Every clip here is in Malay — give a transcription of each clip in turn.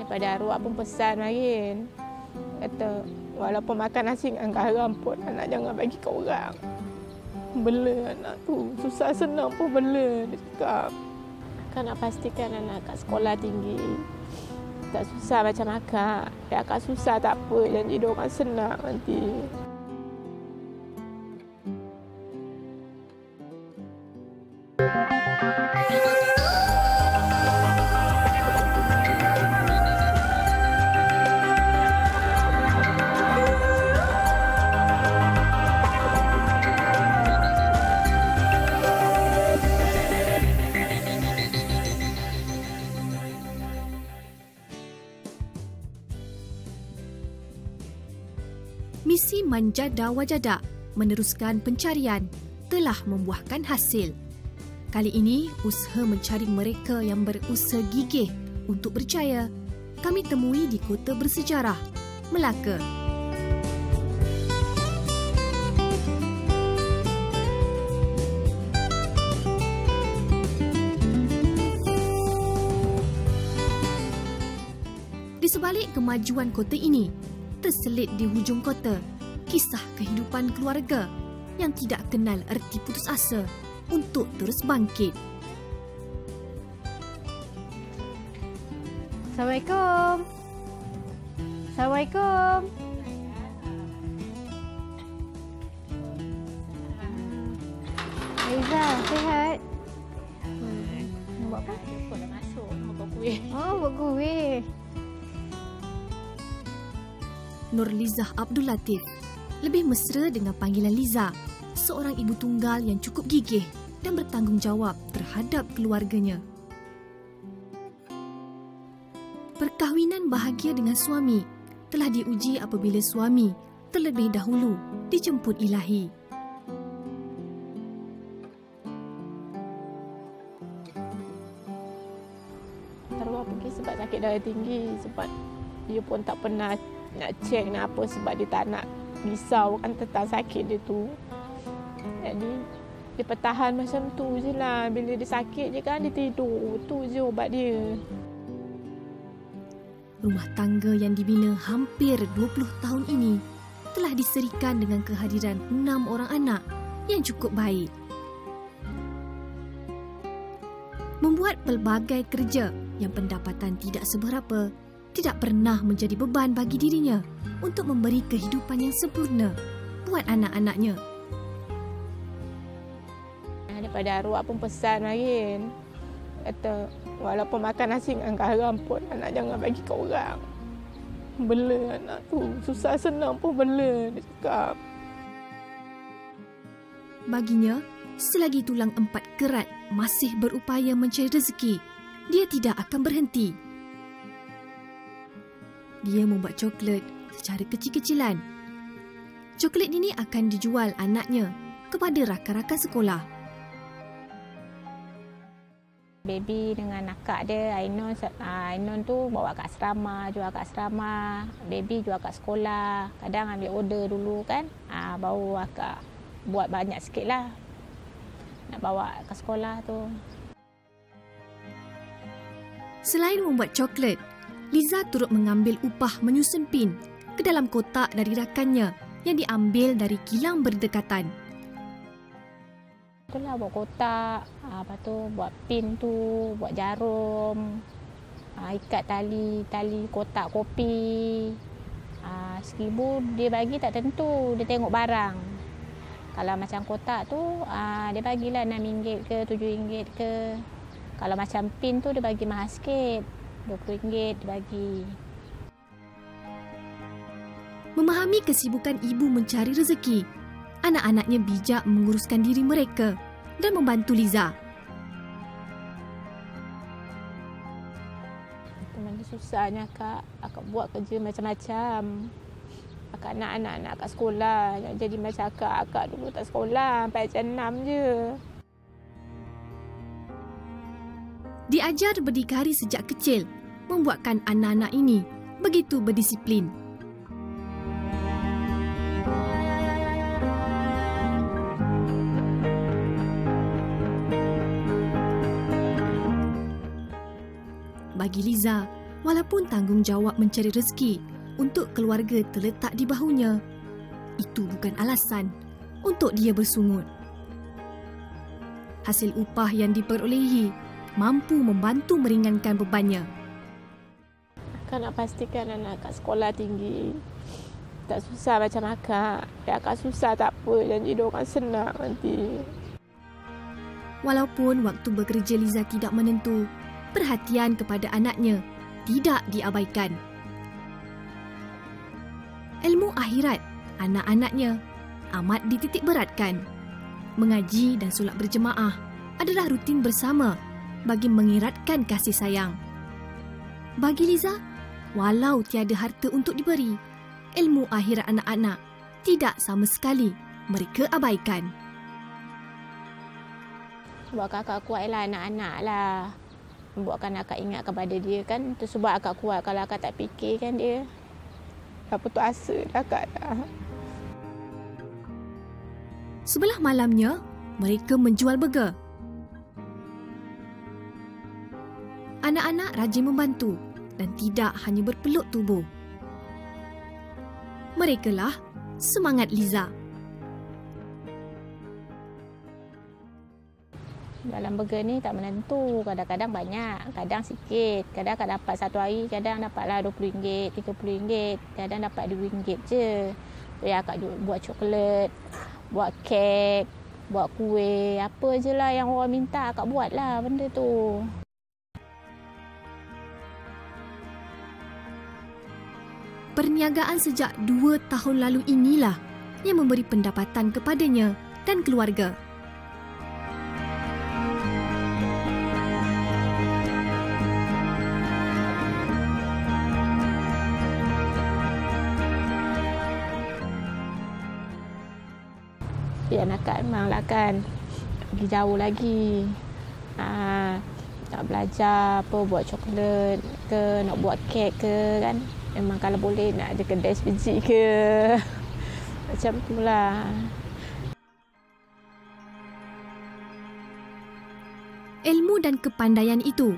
Daripada arwah pun pesan makin. Kata, walaupun makan nasi dengan garam pun, anak jangan bagi ke orang. Bela anak tu, susah senang pun bela, dia cakap. Kan nak pastikan anak kat sekolah tinggi. Tak susah macam akak. Ya, akak susah tak apa, janji dia orang senang nanti. Misi Manjada Wajada meneruskan pencarian telah membuahkan hasil. Kali ini, usaha mencari mereka yang berusaha gigih untuk berjaya kami temui di kota bersejarah, Melaka. Di sebalik kemajuan kota ini, terselit di hujung kota kisah kehidupan keluarga yang tidak kenal erti putus asa untuk terus bangkit. Assalamualaikum. Assalamualaikum. Aiza, sihat? Buat apa? Aku dah masuk. Mau buat kuih. Oh, buat kuih. Nurlizah Abdul Latif, lebih mesra dengan panggilan Liza, seorang ibu tunggal yang cukup gigih dan bertanggungjawab terhadap keluarganya. Perkahwinan bahagia dengan suami telah diuji apabila suami terlebih dahulu dijemput ilahi. Arwah pergi sebab sakit darah tinggi, sebab dia pun tak pernah nak cek nak apa sebab dia tak nak risau kan tentang sakit dia tu. Jadi dia pertahan macam tu je lah. Bila dia sakit je kan dia tidur. Tu je ubat dia. Rumah tangga yang dibina hampir 20 tahun ini telah diserikan dengan kehadiran 6 orang anak yang cukup baik. Membuat pelbagai kerja yang pendapatan tidak seberapa tidak pernah menjadi beban bagi dirinya untuk memberi kehidupan yang sempurna buat anak-anaknya. Daripada arwah pun pesan makin. Kata, walaupun makan nasi dengan garam pun, anak jangan bagi ke orang. Bela anak tu, susah senang pun bela, dia cakap. Baginya, selagi tulang empat kerat masih berupaya mencari rezeki, dia tidak akan berhenti. Dia membuat coklat secara kecil-kecilan. Coklat ini akan dijual anaknya kepada rakan-rakan sekolah. Baby dengan akak dia, Ainon tu bawa kat asrama, jual kat asrama. Baby jual kat sekolah. Kadang ambil order dulu kan. Baru akak buat banyak sikit lah. Nak bawa ke sekolah tu. Selain membuat coklat, Liza turut mengambil upah menyusun pin ke dalam kotak dari rakannya yang diambil dari kilang berdekatan. Itulah buat kotak, lepas tu buat pin tu, buat jarum, ikat tali kotak kopi. RM1,000 dia bagi tak tentu, dia tengok barang. Kalau macam kotak tu, dia bagilah RM6 ke RM7 ke. Kalau macam pin tu dia bagi mahal sikit. RM20 dia bagi. Memahami kesibukan ibu mencari rezeki, anak-anaknya bijak menguruskan diri mereka dan membantu Liza. Teman dia susahnya akak buat kerja macam-macam. Akak nak anak-anak kat sekolah. Jadi macam akak dulu tak sekolah, sampai jam 6 je. Diajar berdikari sejak kecil membuatkan anak-anak ini begitu berdisiplin. Bagi Liza, Walaupun tanggungjawab mencari rezeki untuk keluarga terletak di bahunya, itu bukan alasan untuk dia bersungut. Hasil upah yang diperolehi mampu membantu meringankan bebannya. Kan nak pastikan anak kat sekolah tinggi. Tak susah macam akak. Ya, akak susah tak apa. Janji dia orang senang nanti. Walaupun waktu bekerja Liza tidak menentu, perhatian kepada anaknya tidak diabaikan. Ilmu akhirat anak-anaknya amat dititik beratkan. Mengaji dan solat berjemaah adalah rutin bersama bagi mengiratkan kasih sayang. Bagi Liza, walau tiada harta untuk diberi, ilmu akhirat anak-anak tidak sama sekali mereka abaikan. Buat kakak kuatlah anak-anak lah. Buatkan akak ingat kepada dia kan. Itu sebab akak kuat. Kalau akak tak fikirkan dia, dah putus asa dah akak dah. Sebelah malamnya, mereka menjual burger. Anak-anak rajin membantu dan tidak hanya berpeluk tubuh. Merekalah semangat Liza. Dalam burger ni tak menentu. Kadang-kadang banyak, kadang sikit. Kadang akak dapat satu hari, kadang dapatlah RM20, RM30. Kadang dapat RM2 je. Ya, akak buat coklat, buat kek, buat kuih. Apa je lah yang orang minta, akak buatlah benda tu. Perniagaan sejak 2 tahun lalu inilah yang memberi pendapatan kepadanya dan keluarga. Ya, nakak memanglah kan pergi jauh lagi. Nak belajar apa, buat coklat ke, nak buat kek ke kan. Memang kalau boleh nak ada kedai sebiji ke. Macam itulah. Ilmu dan kepandaian itu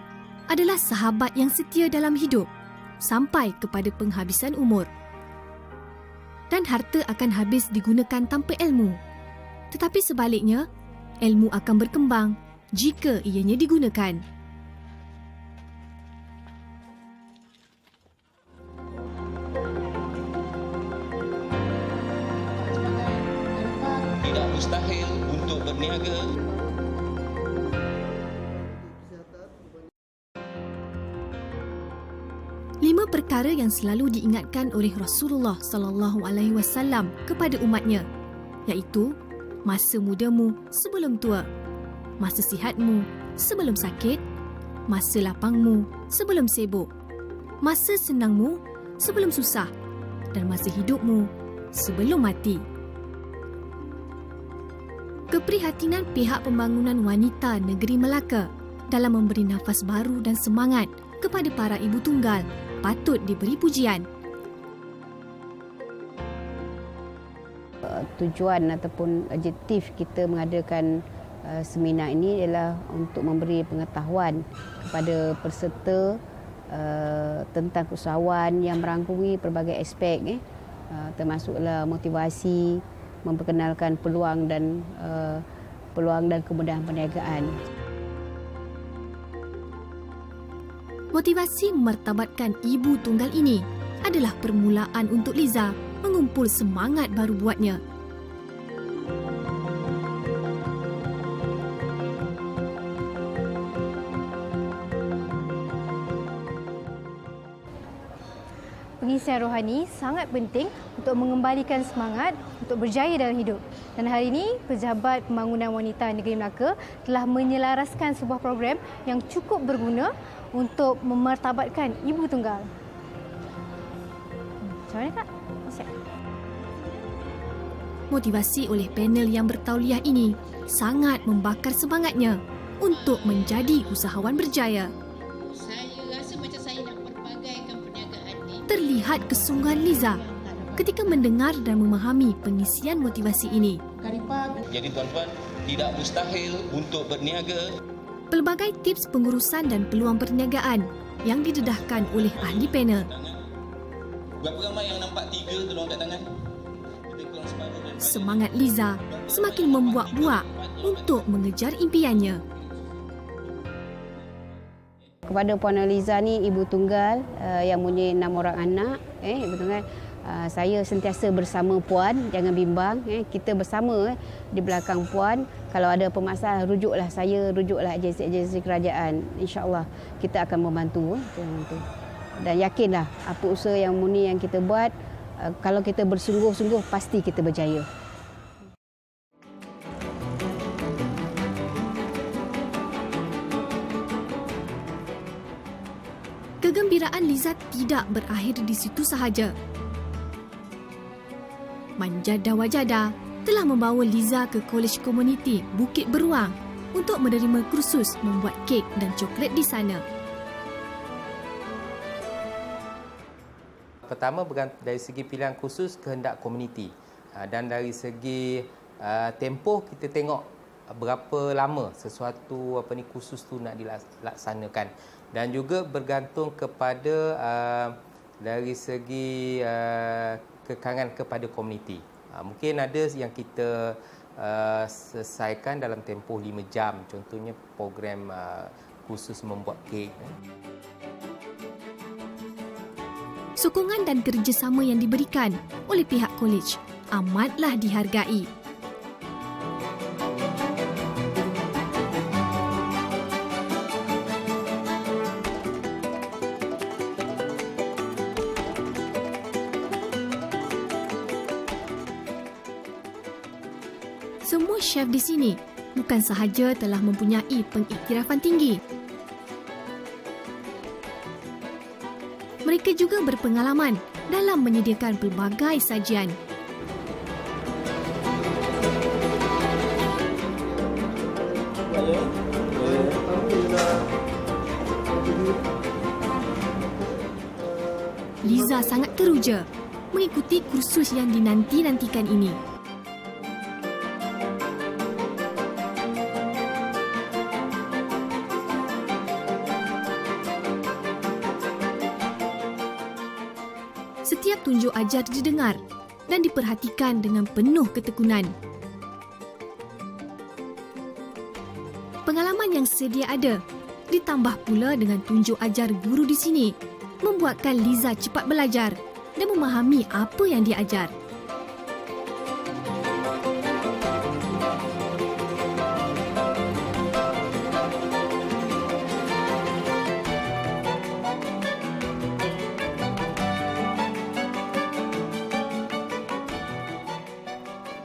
adalah sahabat yang setia dalam hidup sampai kepada penghabisan umur. Dan harta akan habis digunakan tanpa ilmu. Tetapi sebaliknya, ilmu akan berkembang jika ianya digunakan. Tidak mustahil untuk berniaga. Lima perkara yang selalu diingatkan oleh Rasulullah SAW kepada umatnya, iaitu masa mudamu sebelum tua, masa sihatmu sebelum sakit, masa lapangmu sebelum sibuk, masa senangmu sebelum susah, dan masa hidupmu sebelum mati. Keprihatinan pihak pembangunan wanita negeri Melaka dalam memberi nafas baru dan semangat kepada para ibu tunggal patut diberi pujian. Tujuan ataupun objektif kita mengadakan seminar ini ialah untuk memberi pengetahuan kepada peserta tentang keusahawan yang merangkumi pelbagai aspek, termasuklah motivasi, memperkenalkan peluang dan kemudahan perniagaan. Motivasi memartabatkan ibu tunggal ini adalah permulaan untuk Liza mengumpul semangat baru buatnya. Pengisian rohani sangat penting untuk mengembalikan semangat untuk berjaya dalam hidup. Dan hari ini, Pejabat Pembangunan Wanita Negeri Melaka telah menyelaraskan sebuah program yang cukup berguna untuk memartabatkan ibu tunggal. Macam mana, Kak? Siap. Motivasi oleh panel yang bertauliah ini sangat membakar semangatnya untuk menjadi usahawan berjaya. Saya rasa macam saya nak pelbagaikan perniagaan ni. Terlihat kesungguhan Liza ketika mendengar dan memahami pengisian motivasi ini. Jadi tuan-tuan, tidak mustahil untuk berniaga. Pelbagai tips pengurusan dan peluang perniagaan yang didedahkan oleh ahli panel. Berapa ramai yang nampak 3 tolong angkat tangan? Lebih kurang separuh daripada Semangat Liza semakin membuak-buak untuk mengejar impiannya. Kepada Puan Liza ni ibu tunggal yang mempunyai 6 orang anak, ibu tunggal, saya sentiasa bersama Puan, jangan bimbang, kita bersama di belakang Puan. Kalau ada permasalahan rujuklah saya, rujuklah agensi-agensi kerajaan. InsyaAllah kita akan membantu. Dan yakinlah apa usaha yang murni yang kita buat, kalau kita bersungguh-sungguh pasti kita berjaya. Kegembiraan Liza tidak berakhir di situ sahaja. Manjada Wajada telah membawa Liza ke Kolej Komuniti Bukit Beruang untuk menerima kursus membuat kek dan coklat di sana. Pertama, dari segi pilihan khusus kehendak komuniti, dan dari segi tempoh kita tengok berapa lama sesuatu kursus tu nak dilaksanakan, dan juga bergantung kepada dari segi kekangan kepada komuniti. Mungkin ada yang kita selesaikan dalam tempoh 5 jam, contohnya program khusus membuat kek. Sokongan dan kerjasama yang diberikan oleh pihak kolej amatlah dihargai. Semua chef di sini bukan sahaja telah mempunyai pengiktirafan tinggi, mereka juga berpengalaman dalam menyediakan pelbagai sajian. Liza sangat teruja mengikuti kursus yang dinanti-nantikan ini. Setiap tunjuk ajar didengar dan diperhatikan dengan penuh ketekunan. Pengalaman yang sedia ada, ditambah pula dengan tunjuk ajar guru di sini, membuatkan Liza cepat belajar dan memahami apa yang diajar.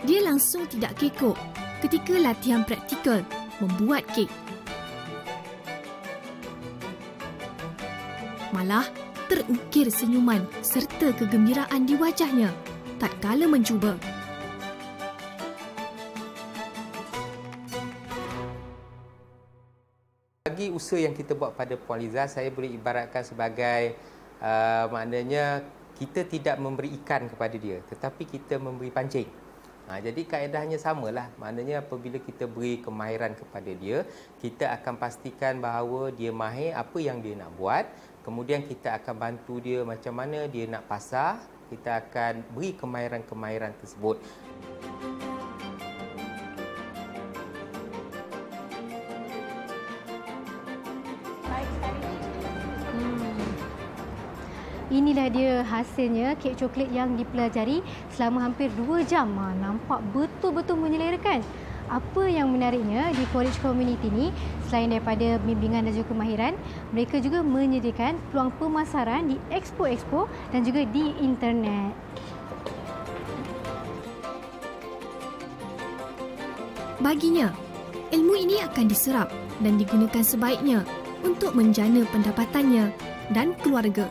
Dia langsung tidak kekok ketika latihan praktikal membuat kek. Malah terukir senyuman serta kegembiraan di wajahnya tatkala mencuba. Bagi usaha yang kita buat pada Puan Liza, saya boleh ibaratkan sebagai maknanya kita tidak memberi ikan kepada dia, tetapi kita memberi pancing. Jadi kaedahnya samalah, maknanya apabila kita beri kemahiran kepada dia, kita akan pastikan bahawa dia mahir apa yang dia nak buat, kemudian kita akan bantu dia macam mana dia nak pasar, kita akan beri kemahiran-kemahiran tersebut. Inilah dia hasilnya kek coklat yang dipelajari selama hampir 2 jam. Nampak betul-betul menyelerakan. Apa yang menariknya di College Community ini, selain daripada bimbingan dan juga kemahiran, mereka juga menyediakan peluang pemasaran di expo-expo dan juga di internet. Baginya, ilmu ini akan diserap dan digunakan sebaiknya untuk menjana pendapatannya dan keluarga.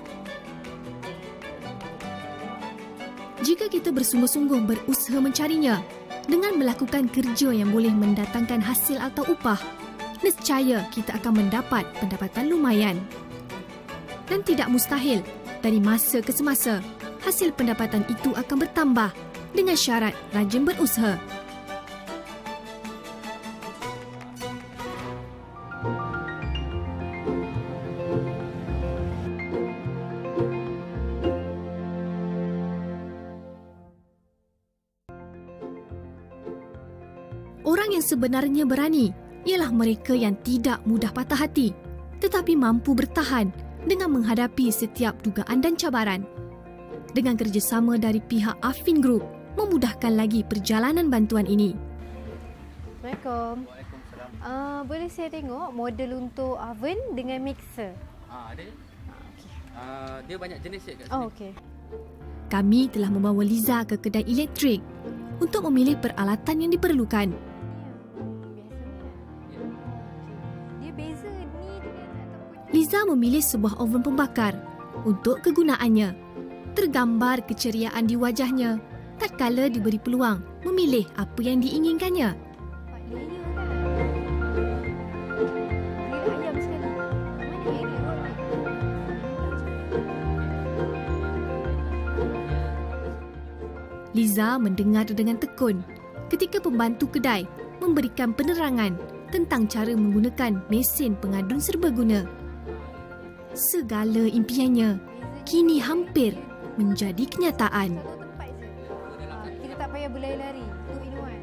Jika kita bersungguh-sungguh berusaha mencarinya dengan melakukan kerja yang boleh mendatangkan hasil atau upah, nescaya kita akan mendapat pendapatan lumayan. Dan tidak mustahil, dari masa ke semasa, hasil pendapatan itu akan bertambah dengan syarat rajin berusaha. Orang yang sebenarnya berani ialah mereka yang tidak mudah patah hati tetapi mampu bertahan dengan menghadapi setiap dugaan dan cabaran. Dengan kerjasama dari pihak Afin Group memudahkan lagi perjalanan bantuan ini. Assalamualaikum. Waalaikumsalam. Boleh saya tengok model untuk oven dengan mixer? Ada. Dia banyak jenis kat sini. Oh, okey. Kami telah membawa Liza ke kedai elektrik untuk memilih peralatan yang diperlukan. Dia beza ni dengan ataupun Liza memilih sebuah oven pembakar untuk kegunaannya. Tergambar keceriaan di wajahnya tatkala diberi peluang memilih apa yang diinginkannya. 4 layer kan? Grill ayam sekali. Mana yang dia roll ni? Liza mendengar dengan tekun ketika pembantu kedai memberikan penerangan tentang cara menggunakan mesin pengadun serbaguna. Segala impiannya kini hampir menjadi kenyataan. Satu tempat je. Kita tak payah berlari-lari. 2 in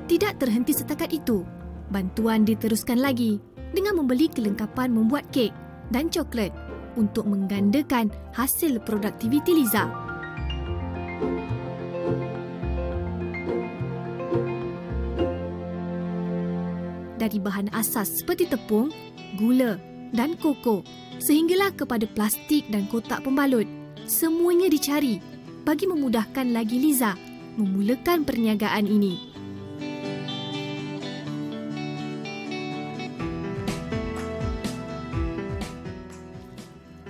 1. Tidak terhenti setakat itu, bantuan diteruskan lagi dengan membeli kelengkapan membuat kek dan coklat untuk menggandakan hasil produktiviti Liza. Dari bahan asas seperti tepung, gula dan koko sehinggalah kepada plastik dan kotak pembalut, semuanya dicari bagi memudahkan lagi Liza memulakan perniagaan ini.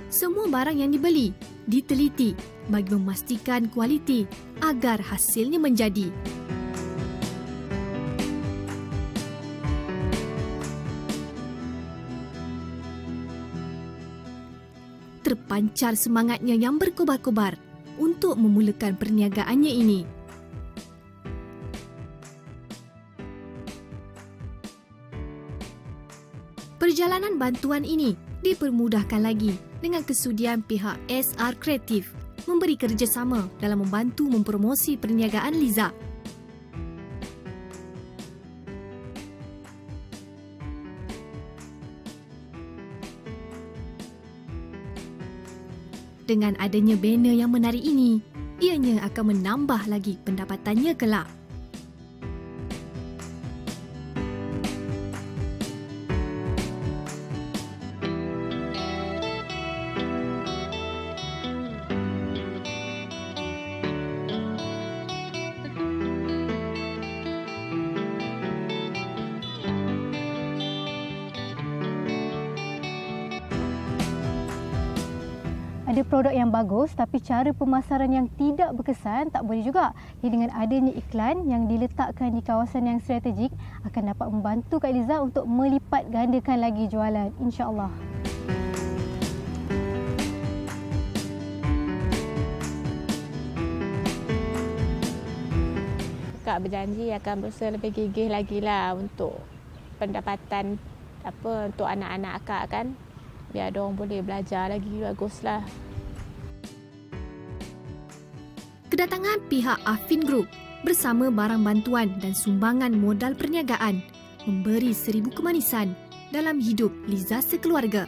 Semua barang yang dibeli diteliti bagi memastikan kualiti agar hasilnya menjadi. Terpancar semangatnya yang berkobar-kobar untuk memulakan perniagaannya ini. Perjalanan bantuan ini dipermudahkan lagi dengan kesudian pihak SR Kreatif memberi kerjasama dalam membantu mempromosi perniagaan Liza. Dengan adanya banner yang menarik ini, ianya akan menambah lagi pendapatannya kelak. Ada produk yang bagus tapi cara pemasaran yang tidak berkesan tak boleh juga. Jadi dengan adanya iklan yang diletakkan di kawasan yang strategik akan dapat membantu Kak Liza untuk melipat gandakan lagi jualan, insya-Allah. Kak berjanji akan berusaha lebih gigih lagi lah untuk pendapatan untuk anak-anak akak kan. Biar diorang boleh belajar lagi baguslah. Kedatangan pihak Afin Group bersama barang bantuan dan sumbangan modal perniagaan memberi 1000 kemanisan dalam hidup Liza sekeluarga.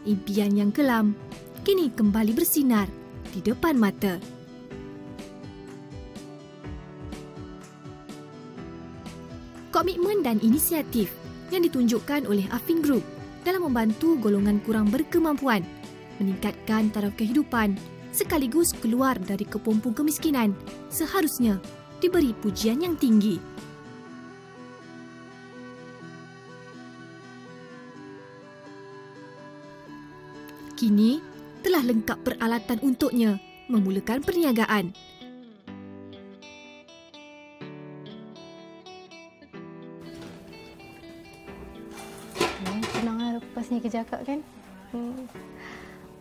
Impian yang kelam kini kembali bersinar di depan mata. Komitmen dan inisiatif yang ditunjukkan oleh Afin Group dalam membantu golongan kurang berkemampuan meningkatkan taraf kehidupan sekaligus keluar dari kepompong kemiskinan seharusnya diberi pujian yang tinggi. Kini telah lengkap peralatan untuknya memulakan perniagaan. Senanglah lepas ni kerja akak kan.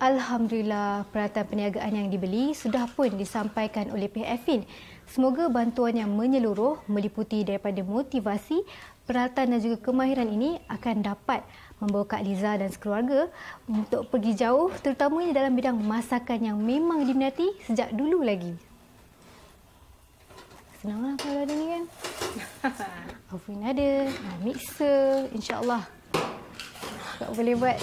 Alhamdulillah, peralatan perniagaan yang dibeli sudah pun disampaikan oleh pihak Afin. Semoga bantuan yang menyeluruh meliputi daripada motivasi, peralatan dan juga kemahiran ini akan dapat membawa Kak Liza dan sekeluarga untuk pergi jauh, terutamanya dalam bidang masakan yang memang diminati sejak dulu lagi. Senanglah kalau ada ni kan. Oven ada, mixer, insya-Allah. Tak boleh buat.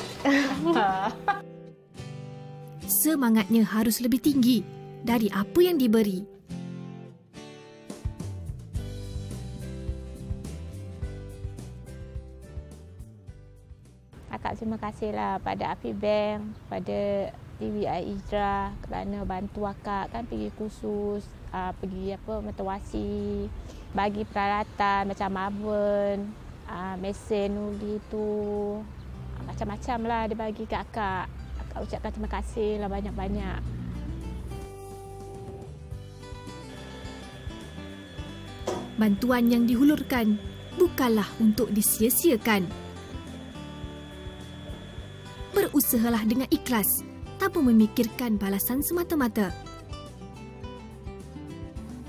Semangatnya harus lebih tinggi dari apa yang diberi. Akak terima kasihlah pada Afiq Bank, pada TVI Ijra kerana bantu akak kan pergi kursus, pergi motivasi, bagi peralatan macam oven, mesin uli tu, macam-macam lah dia bagi kat akak. Akak ucapkan terima kasih lah banyak-banyak. Bantuan yang dihulurkan bukanlah untuk disia-siakan. Berusahalah dengan ikhlas tanpa memikirkan balasan semata-mata.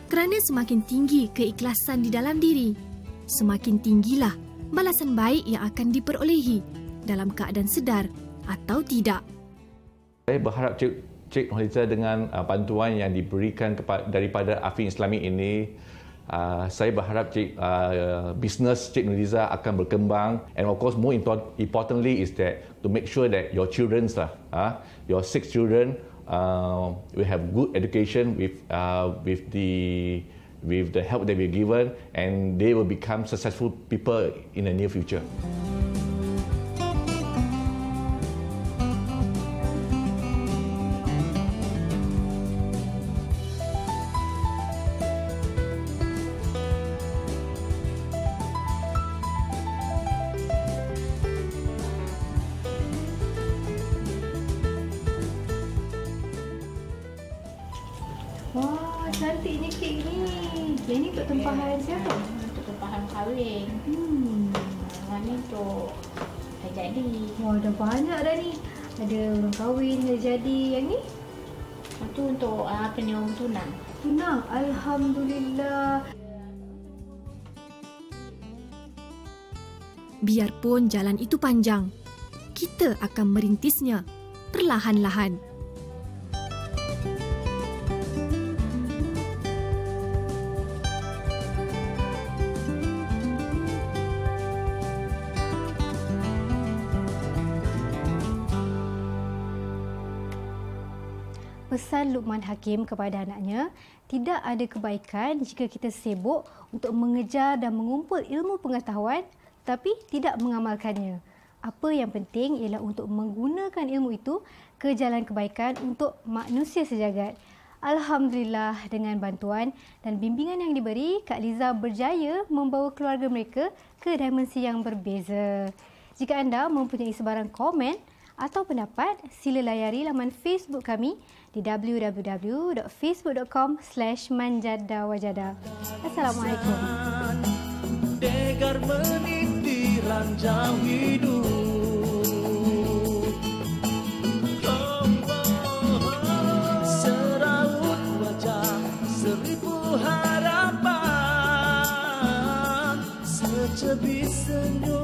Kerana semakin tinggi keikhlasan di dalam diri, semakin tinggilah balasan baik yang akan diperolehi dalam keadaan sedar atau tidak. Saya berharap Cik Nurhaliza dengan bantuan yang diberikan daripada Afin Islamic ini, saya berharap bisnes Cik Nurhaliza akan berkembang, and of course more importantly is that to make sure that your children, your 6 children will have good education with the help that we're given, and they will become successful people in the near future. Wah, cantiknya kek ni. Yang ni untuk tempahan siapa? Untuk tempahan kahwin. Yang ni untuk dah jadi. Wah, dah banyak dah ni. Ada orang kahwin, dah jadi. Yang ni? Itu untuk orang tunang. Tunang? Alhamdulillah. Biarpun jalan itu panjang, kita akan merintisnya perlahan-lahan. Pesan Luqman Hakim kepada anaknya, tidak ada kebaikan jika kita sibuk untuk mengejar dan mengumpul ilmu pengetahuan tapi tidak mengamalkannya. Apa yang penting ialah untuk menggunakan ilmu itu ke jalan kebaikan untuk manusia sejagat. Alhamdulillah, dengan bantuan dan bimbingan yang diberi, Kak Liza berjaya membawa keluarga mereka ke dimensi yang berbeza. Jika anda mempunyai sebarang komen atau pendapat, sila layari laman Facebook kami di www.facebook.com/manjadawajada. Assalamualaikum. Degar meniti ranjang hidup, seraut wajah seribu harapan, secebis senyum.